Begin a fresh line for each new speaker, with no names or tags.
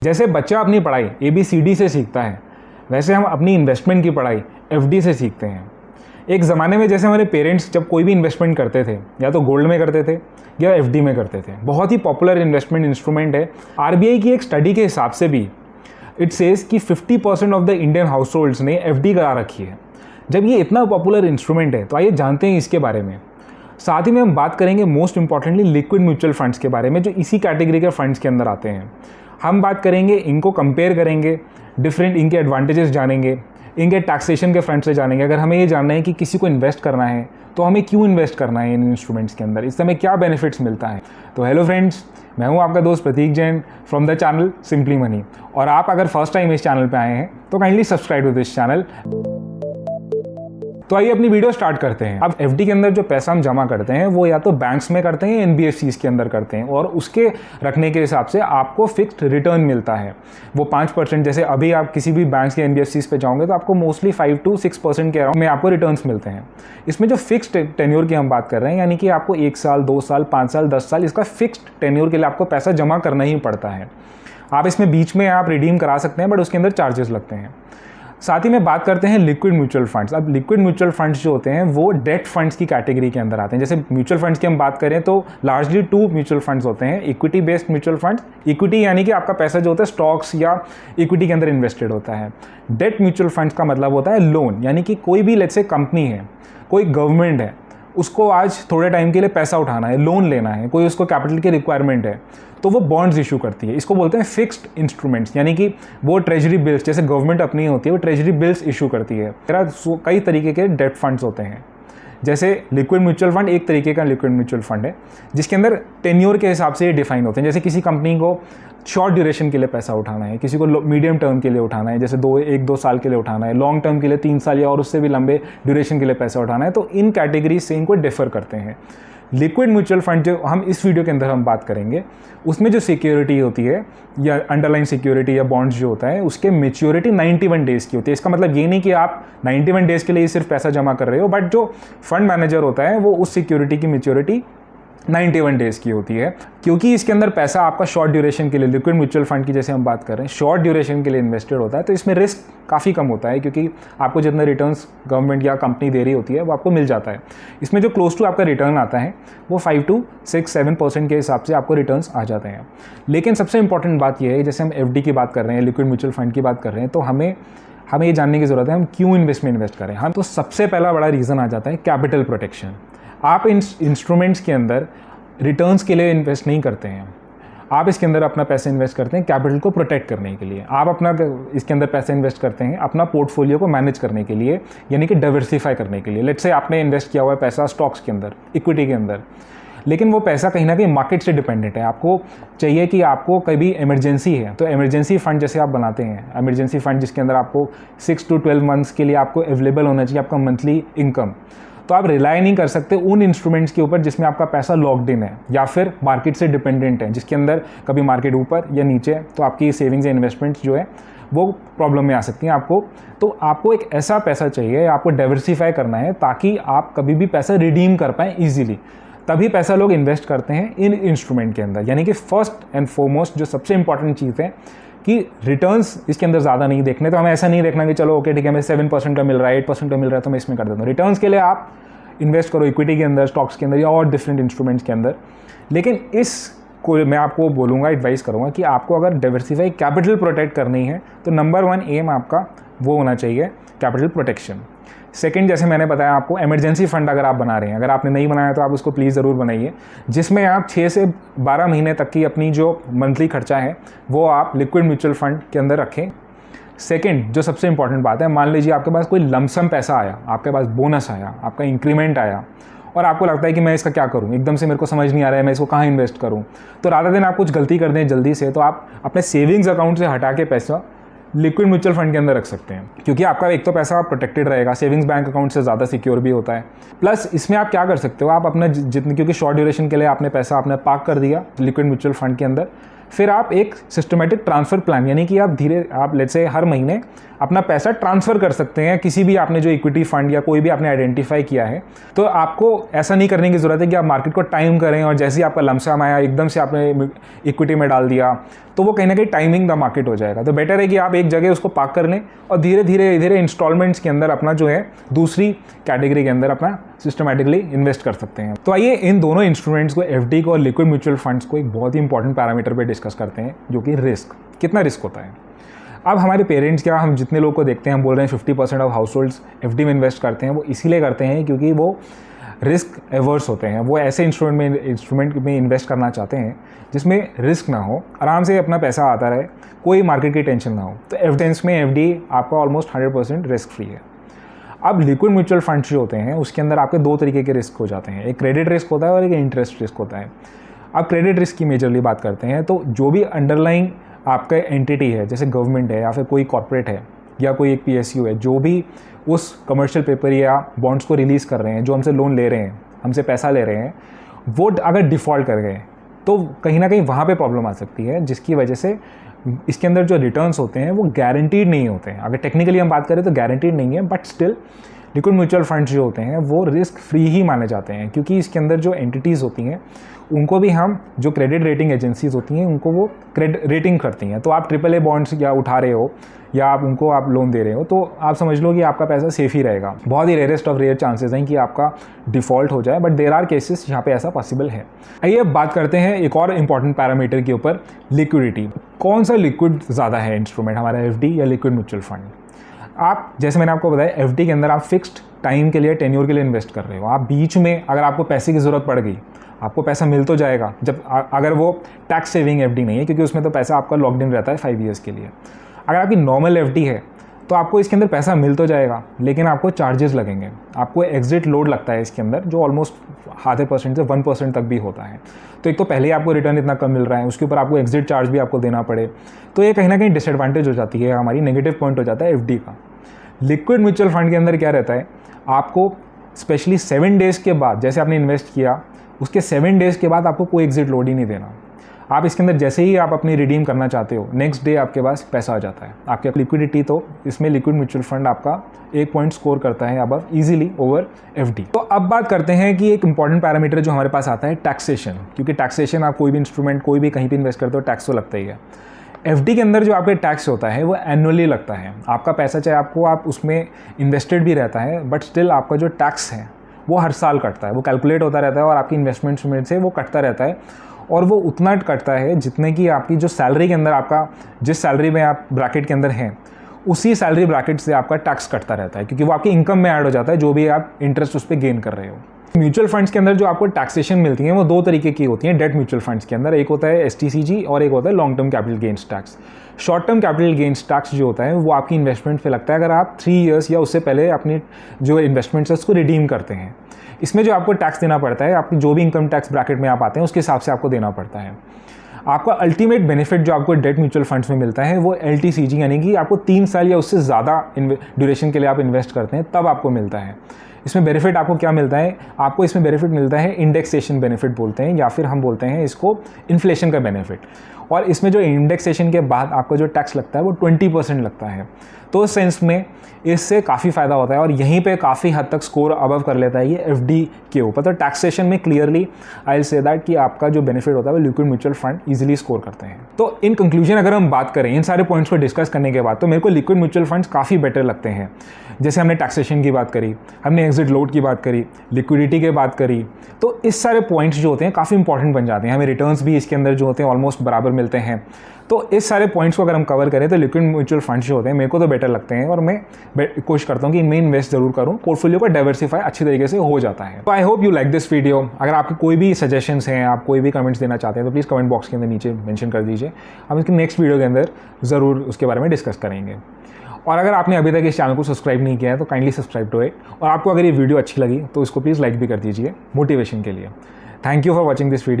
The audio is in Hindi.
जैसे बच्चा अपनी पढ़ाई ABCD से सीखता है, वैसे हम अपनी इन्वेस्टमेंट की पढ़ाई FD से सीखते हैं। एक ज़माने में जैसे हमारे पेरेंट्स जब कोई भी इन्वेस्टमेंट करते थे, या तो गोल्ड में करते थे या FD में करते थे। बहुत ही पॉपुलर इन्वेस्टमेंट इंस्ट्रूमेंट है। RBI की एक स्टडी के हिसाब से भी इट सेज कि 50% of the Indian house holds ने FD करा रखी है। जब ये इतना पॉपुलर इंस्ट्रूमेंट है तो आइए जानते हैं इसके बारे में। साथ ही में हम बात करेंगे most importantly liquid mutual funds के बारे में, जो इसी कैटेगरी के फंड्स के अंदर आते हैं। हम बात करेंगे, इनको कंपेयर करेंगे, डिफरेंट इनके एडवांटेजेस जानेंगे, इनके टैक्सेशन के फ्रंट से जानेंगे। अगर हमें ये जानना है कि किसी को इन्वेस्ट करना है तो हमें क्यों इन्वेस्ट करना है इन इंस्ट्रूमेंट्स के अंदर, इससे हमें क्या बेनिफिट्स मिलता है। तो हेलो फ्रेंड्स, मैं हूं आपका दोस्त Prateek Jain from the channel simply money. और आप अगर फर्स्ट टाइम इस चैनल पे आए हैं तो kindly subscribe to this channel. तो आइए अपनी वीडियो स्टार्ट करते हैं। अब FD के अंदर जो पैसा हम जमा करते हैं वो या तो बैंक्स में करते हैं, NBFCs के अंदर करते हैं, और उसके रखने के हिसाब से आपको फिक्स्ड रिटर्न मिलता है। वो 5%, जैसे अभी आप किसी भी बैंक्स के NBFCs पे जाओगे तो आपको मोस्टली 5 to 6% के अराउंड में आपको रिटर्न्स मिलते हैं। इसमें जो फिक्स्ड टेन्योर की हम बात कर रहे हैं, यानी कि आपको 1 साल, 2 साल, 5 साल, 10 साल, इसका फिक्स्ड टेन्योर के लिए आपको पैसा जमा करना ही पड़ता है। आप इसमें बीच में आप रिडीम करा सकते हैं, बट उसके अंदर चार्जेस लगते हैं। साथ ही में बात करते हैं लिक्विड म्यूचुअल फंड्स। अब लिक्विड म्यूचुअल फंड्स जो होते हैं वो डेट फंड्स की कैटेगरी के अंदर आते हैं। जैसे म्यूचुअल फंड्स की हम बात करें तो लार्जली 2 म्यूचुअल फंड्स होते हैं। Equity based mutual funds, equity यानी कि आपका पैसा जो होता है स्टॉक्स या इक्विटी के अंदर इन्वेस्टेड होता है। डेट म्यूचुअल फंड्स का मतलब होता है लोन, यानी कि कोई भी लेट्स से कंपनी है, कोई गवर्नमेंट है, उसको आज थोड़े टाइम के लिए पैसा उठाना है, लोन लेना है, कोई उसको कैपिटल की रिक्वायरमेंट है, तो वो बॉन्ड्स इशू करती है। इसको बोलते हैं फिक्स्ड इंस्ट्रूमेंट्स, यानी कि वो ट्रेजरी बिल्स, जैसे गवर्नमेंट अपनी होती है, वो ट्रेजरी बिल्स इशू करती है। कई तरीके के डेट फंड्स होते हैं। जैसे लिक्विड म्यूचुअल फंड एक तरीके का लिक्विड म्यूचुअल फंड है, जिसके अंदर टेन्योर के हिसाब से ये डिफाइन होते हैं। जैसे किसी कंपनी को शॉर्ट ड्यूरेशन के लिए पैसा उठाना है, किसी को मीडियम टर्म के लिए उठाना है, जैसे 1-2 साल के लिए उठाना है, लॉन्ग टर्म के लिए 3 साल या और उससे भी लंबे ड्यूरेशन के लिए पैसा उठाना है, तो इन कैटेगरी से इनको डिफर करते हैं। लिक्विड म्यूचुअल फंड जो हम इस वीडियो के अंदर हम बात करेंगे, उसमें जो सिक्योरिटी होती है या अंडरलाइन सिक्योरिटी या बॉन्ड्स जो होता है, उसके मैच्योरिटी 91 डेज़ की होती है। इसका मतलब ये नहीं कि आप 91 डेज़ के लिए सिर्फ पैसा जमा कर रहे हो, बट जो फंड मैनेजर होता है वो उस सिक्योरिटी की मैच्योरिटी 91 डेज़ की होती है। क्योंकि इसके अंदर पैसा आपका शॉर्ट ड्यूरेशन के लिए, लिक्विड म्यूचुअल फंड की जैसे हम बात कर रहे हैं, शॉर्ट ड्यूरेशन के लिए इन्वेस्टेड होता है, तो इसमें रिस्क काफ़ी कम होता है, क्योंकि आपको जितना रिटर्न्स गवर्नमेंट या कंपनी दे रही होती है वो आपको मिल जाता है। इसमें जो क्लोज टू आपका रिटर्न आता है वो 5 to 6-7% के हिसाब से आपको रिटर्न्स आ जाते हैं। लेकिन सबसे इंपॉर्टेंट बात यह है, जैसे हम FD की बात कर रहे हैं, लिक्विड म्यूचुअल फंड की बात कर रहे हैं, तो हमें ये जानने की ज़रूरत है हम क्यों इन्वेस्ट करें। हम तो सबसे पहला बड़ा रीज़न आ जाता है कैपिटल प्रोटेक्शन। आप इन इंस्ट्रूमेंट्स के अंदर रिटर्न्स के लिए इन्वेस्ट नहीं करते हैं, आप इसके अंदर अपना पैसा इन्वेस्ट करते हैं कैपिटल को प्रोटेक्ट करने के लिए। आप अपना इसके अंदर पैसा इन्वेस्ट करते हैं अपना पोर्टफोलियो को मैनेज करने के लिए, यानी कि डाइवर्सिफाई करने के लिए। लेट्स से आपने इन्वेस्ट किया हुआ है पैसा स्टॉक्स के अंदर, इक्विटी के अंदर, लेकिन वो पैसा कहीं ना कहीं मार्केट से डिपेंडेंट है। आपको चाहिए कि आपको कभी इमरजेंसी है तो इमरजेंसी फंड जैसे आप बनाते हैं, इमरजेंसी फंड जिसके अंदर आपको 6 to 12 मंथ्स के लिए आपको अवेलेबल होना चाहिए आपका मंथली इनकम, तो आप रिलाई नहीं कर सकते उन इंस्ट्रूमेंट्स के ऊपर जिसमें आपका पैसा लॉक्ड इन है या फिर मार्केट से डिपेंडेंट है, जिसके अंदर कभी मार्केट ऊपर या नीचे, तो आपकी सेविंग्स या इन्वेस्टमेंट्स जो है वो प्रॉब्लम में आ सकती हैं आपको। तो आपको एक ऐसा पैसा चाहिए, आपको डाइवर्सिफाई करना है ताकि आप कभी भी पैसा रिडीम कर पाएँ ईजिली। तभी पैसा लोग इन्वेस्ट करते हैं इन इंस्ट्रूमेंट के अंदर। यानी कि फर्स्ट एंड फॉरमोस्ट जो सबसे इंपॉर्टेंट चीज़ है कि रिटर्न्स इसके अंदर ज़्यादा नहीं देखने। तो हमें ऐसा नहीं देखना कि चलो ओके ठीक है, हमें 7% का मिल रहा है, 8% का मिल रहा है, तो मैं इसमें कर देता हूँ। रिटर्न्स के लिए आप इन्वेस्ट करो इक्विटी के अंदर, स्टॉक्स के अंदर या और डिफरेंट इंस्ट्रूमेंट्स के अंदर। लेकिन इसको मैं आपको बोलूँगा, एडवाइस करूँगा कि आपको अगर डाइवर्सिफाई कैपिटल प्रोटेक्ट करनी है तो नंबर 1 एम आपका वो होना चाहिए कैपिटल प्रोटेक्शन। सेकंड, जैसे मैंने बताया आपको, इमरजेंसी फंड अगर आप बना रहे हैं, अगर आपने नहीं बनाया तो आप उसको प्लीज़ ज़रूर बनाइए, जिसमें आप 6 से 12 महीने तक की अपनी जो मंथली खर्चा है वो आप लिक्विड म्यूचुअल फंड के अंदर रखें। सेकंड, जो सबसे इंपॉर्टेंट बात है, मान लीजिए आपके पास कोई लमसम पैसा आया, आपके पास बोनस आया, आपका इंक्रीमेंट आया, और आपको लगता है कि मैं इसका क्या करूं, एकदम से मेरे को समझ नहीं आ रहा है मैं इसको कहाँ इन्वेस्ट करूं, तो रादर देन आप कुछ गलती कर दें जल्दी से, तो आप अपने सेविंग्स अकाउंट से हटा के पैसा लिक्विड म्यूचुअल फंड के अंदर रख सकते हैं, क्योंकि आपका एक तो पैसा प्रोटेक्टेड रहेगा, सेविंग्स बैंक अकाउंट से ज़्यादा सिक्योर भी होता है। प्लस इसमें आप क्या कर सकते हो, आप अपना जितने, क्योंकि शॉर्ट ड्यूरेशन के लिए आपने पैसा आपने पार्क कर दिया लिक्विड म्यूचुअल फंड के अंदर, फिर आप एक सिस्टमेटिक ट्रांसफ़र प्लान, यानी कि आप लेट्स से हर महीने अपना पैसा ट्रांसफ़र कर सकते हैं किसी भी आपने जो इक्विटी फंड या कोई भी आपने आइडेंटिफाई किया है। तो आपको ऐसा नहीं करने की ज़रूरत है कि आप मार्केट को टाइम करें और जैसे ही आपका लमसम आया एकदम से आपने इक्विटी में डाल दिया, तो वो कहीं ना कहीं टाइमिंग द मार्केट हो जाएगा। तो बेटर है कि आप एक जगह उसको पार्क कर लें और धीरे धीरे इंस्टॉलमेंट्स के अंदर अपना जो है दूसरी कैटेगरी के अंदर अपना सिस्टमेटिकली इन्वेस्ट कर सकते हैं। तो आइए इन दोनों इंस्ट्रूमेंट्स को, एफडी को और लिक्विड म्यूचुअल फंड्स को, एक बहुत ही इंपॉर्टेंट पैरामीटर पे डिस्कस करते हैं, जो कि रिस्क। कितना रिस्क होता है? अब हमारे पेरेंट्स, क्या हम जितने लोग को देखते हैं, हम बोल रहे हैं 50% ऑफ हाउस होल्ड्स एफडी में इन्वेस्ट करते हैं, वो इसीलिए करते हैं क्योंकि वो रिस्क एवर्स होते हैं। वो ऐसे इंस्ट्रूमेंट में इन्वेस्ट करना चाहते हैं जिसमें रिस्क ना हो, आराम से अपना पैसा आता रहे, कोई मार्केट की टेंशन ना हो। तो एफडेंस में एफडी आपका ऑलमोस्ट 100% रिस्क फ्री है। अब लिक्विड म्यूचुअल फंड्स जो होते हैं उसके अंदर आपके दो तरीके के रिस्क हो जाते हैं, एक क्रेडिट रिस्क होता है और एक इंटरेस्ट रिस्क होता है। अब क्रेडिट रिस्क की मेजरली बात करते हैं तो जो भी अंडरलाइंग आपका एंटिटी है, जैसे गवर्नमेंट है या फिर कोई कॉर्पोरेट है या कोई एक पीएसयू है, जो भी उस कमर्शियल पेपर या बॉन्ड्स को रिलीज़ कर रहे हैं, जो हमसे लोन ले रहे हैं, हमसे पैसा ले रहे हैं, वो अगर डिफ़ॉल्ट कर गए तो कहीं ना कहीं वहाँ पे प्रॉब्लम आ सकती है, जिसकी वजह से इसके अंदर जो रिटर्न्स होते हैं वो गारंटीड नहीं होते हैं। अगर टेक्निकली हम बात करें तो गारंटीड नहीं है, but still liquid mutual funds जो होते हैं वो रिस्क फ्री ही माने जाते हैं, क्योंकि इसके अंदर जो एंटिटीज़ होती हैं उनको भी हम, जो क्रेडिट रेटिंग एजेंसीज होती हैं उनको वो क्रेडिट रेटिंग करती हैं। तो आप AAA बॉन्ड्स या उठा रहे हो या आप लोन दे रहे हो, तो आप समझ लो कि आपका पैसा सेफ ही रहेगा। बहुत ही रेयरेस्ट ऑफ रेयर चांसेस हैं कि आपका डिफ़ॉल्ट हो जाए, बट देयर आर केसेस जहाँ पे ऐसा पॉसिबल है। आइए अब बात करते हैं एक और इंपॉर्टेंट पैरामीटर के ऊपर, लिक्विडिटी। कौन सा लिक्विड ज़्यादा है इंस्ट्रूमेंट, हमारा एफडी या लिक्विड म्यूचुअल फंड? आप, जैसे मैंने आपको बताया, एफडी के अंदर आप फिक्स्ड टाइम के लिए, टेन्योर के लिए इन्वेस्ट कर रहे हो। आप बीच में अगर आपको पैसे की ज़रूरत पड़ गई, आपको पैसा मिल तो जाएगा, जब अगर वो टैक्स सेविंग एफडी नहीं है, क्योंकि उसमें तो पैसा आपका लॉक्ड इन रहता है 5 ईयर्स के लिए। अगर आपकी नॉर्मल एफडी है तो आपको इसके अंदर पैसा मिल तो जाएगा, लेकिन आपको चार्जेस लगेंगे, आपको एग्जिट लोड लगता है इसके अंदर, जो ऑलमोस्ट 0.5% से 1% तक भी होता है। तो एक तो पहले ही आपको रिटर्न इतना कम मिल रहा है, उसके ऊपर आपको एग्जिट चार्ज भी आपको देना पड़े, तो ये कहीं ना कहीं डिसएडवांटेज हो जाती है, हमारी नेगेटिव पॉइंट हो जाता है एफडी का। लिक्विड म्यूचुअल फंड के अंदर क्या रहता है, आपको स्पेशली 7 डेज़ के बाद, जैसे आपने इन्वेस्ट किया उसके 7 डेज़ के बाद आपको कोई एग्जिट लोड ही नहीं देना। आप इसके अंदर जैसे ही आप अपनी रिडीम करना चाहते हो, नेक्स्ट डे आपके पास पैसा आ जाता है। आपके लिक्विडिटी, तो इसमें लिक्विड म्यूचुअल फंड आपका 1 पॉइंट स्कोर करता है अबव इजीली ओवर एफडी। तो अब बात करते हैं कि एक इंपॉर्टेंट पैरामीटर जो हमारे पास आता है, टैक्सेशन। क्योंकि टैक्सेशन, आप कोई भी इंस्ट्रूमेंट, कोई भी कहीं भी इन्वेस्ट करते हो, टैक्स तो लगता ही है। एफडी के अंदर जो आपका टैक्स होता है वो एनुअली लगता है। आपका पैसा, चाहे आप उसमें इन्वेस्टेड भी रहता है, बट स्टिल आपका जो टैक्स है वो हर साल कटता है, वो कैलकुलेट होता रहता है और आपकी इन्वेस्टमेंट्स में से वो कटता रहता है, और वो उतना कटता है जितने की आपकी जो सैलरी के अंदर, आपका जिस सैलरी में आप ब्रैकेट के अंदर हैं, उसी सैलरी ब्रैकेट से आपका टैक्स कटता रहता है, क्योंकि वो आपकी इनकम में ऐड हो जाता है, जो भी आप इंटरेस्ट उस पर गेन कर रहे हो। म्यूचुअल फंड्स के अंदर जो आपको टैक्सेशन मिलती है वो 2 तरीके की होती हैं डेट म्यूचुअल फंड्स के अंदर। एक होता है STCG और एक होता है long term capital gains tax. Short term capital gains tax जो होता है वो आपकी इन्वेस्टमेंट पे लगता है अगर आप 3 इयर्स या उससे पहले अपनी जो इन्वेस्टमेंट्स है उसको रिडीम करते हैं। इसमें जो आपको टैक्स देना पड़ता है, आपकी जो भी इनकम टैक्स ब्रैकेट में आप आते हैं उसके हिसाब से आपको देना पड़ता है। आपका अल्टीमेट बेनिफिट जो आपको डेट म्यूचुअल फंड्स में मिलता है वो LTCG, यानी कि आपको 3 साल या उससे ज़्यादा ड्यूरेशन के लिए आप इन्वेस्ट करते हैं तब आपको मिलता है। इसमें बेनिफिट आपको क्या मिलता है, आपको इसमें बेनिफिट मिलता है इंडेक्सेशन बेनिफिट बोलते हैं, या फिर हम बोलते हैं इसको इन्फ्लेशन का बेनिफिट। और इसमें जो इंडेक्सेशन के बाद आपका जो टैक्स लगता है वो 20% लगता है। तो उस सेंस में इससे काफ़ी फ़ायदा होता है और यहीं पे काफ़ी हद तक स्कोर अबव कर लेता है ये एफडी के ऊपर। तो टैक्सेशन में clearly I will say that कि आपका जो बेनिफिट होता है वो liquid mutual fund easily score करते हैं। तो इन कंक्लूजन अगर हम बात करें इन सारे पॉइंट्स को डिस्कस करने के बाद, तो मेरे को लिक्विड म्यूचुअल फंड्स काफ़ी बेटर लगते हैं। जैसे हमने टैक्सेशन की बात करी, हमने एग्जिट लोड की बात करी, लिक्विडिटी की बात करी, तो इस सारे पॉइंट्स जो होते हैं काफ़ी इंपॉर्टेंट बन जाते हैं। हमें रिटर्न्स भी इसके अंदर जो होते हैं ऑलमोस्ट बराबर मिलते हैं। तो इस सारे पॉइंट्स को अगर हम कवर करें तो लिक्विड म्यूचुअल फंड्स जो होते हैं मेरे को तो बेटर लगते हैं और मैं कोशिश करता हूँ कि इनमें इन्वेस्ट जरूर करूँ, पोर्टफोलियो को डाइवर्सिफाई अच्छी तरीके से हो जाता है। तो I hope you like this video. अगर आपके कोई भी सजेशंस हैं, आप कोई भी कमेंट्स देना चाहते हैं तो प्लीज़ कमेंट बॉक्स के अंदर नीचे मेंशन कर दीजिए। हम इसके नेक्स्ट वीडियो के अंदर ज़रूर उसके बारे में डिस्कस करेंगे। और अगर आपने अभी तक इस चैनल को सब्सक्राइब नहीं किया है तो काइंडली सब्सक्राइब टू इट, और आपको अगर ये वीडियो अच्छी लगी तो इसको प्लीज़ लाइक भी कर दीजिए मोटिवेशन के लिए। Thank you for watching this video.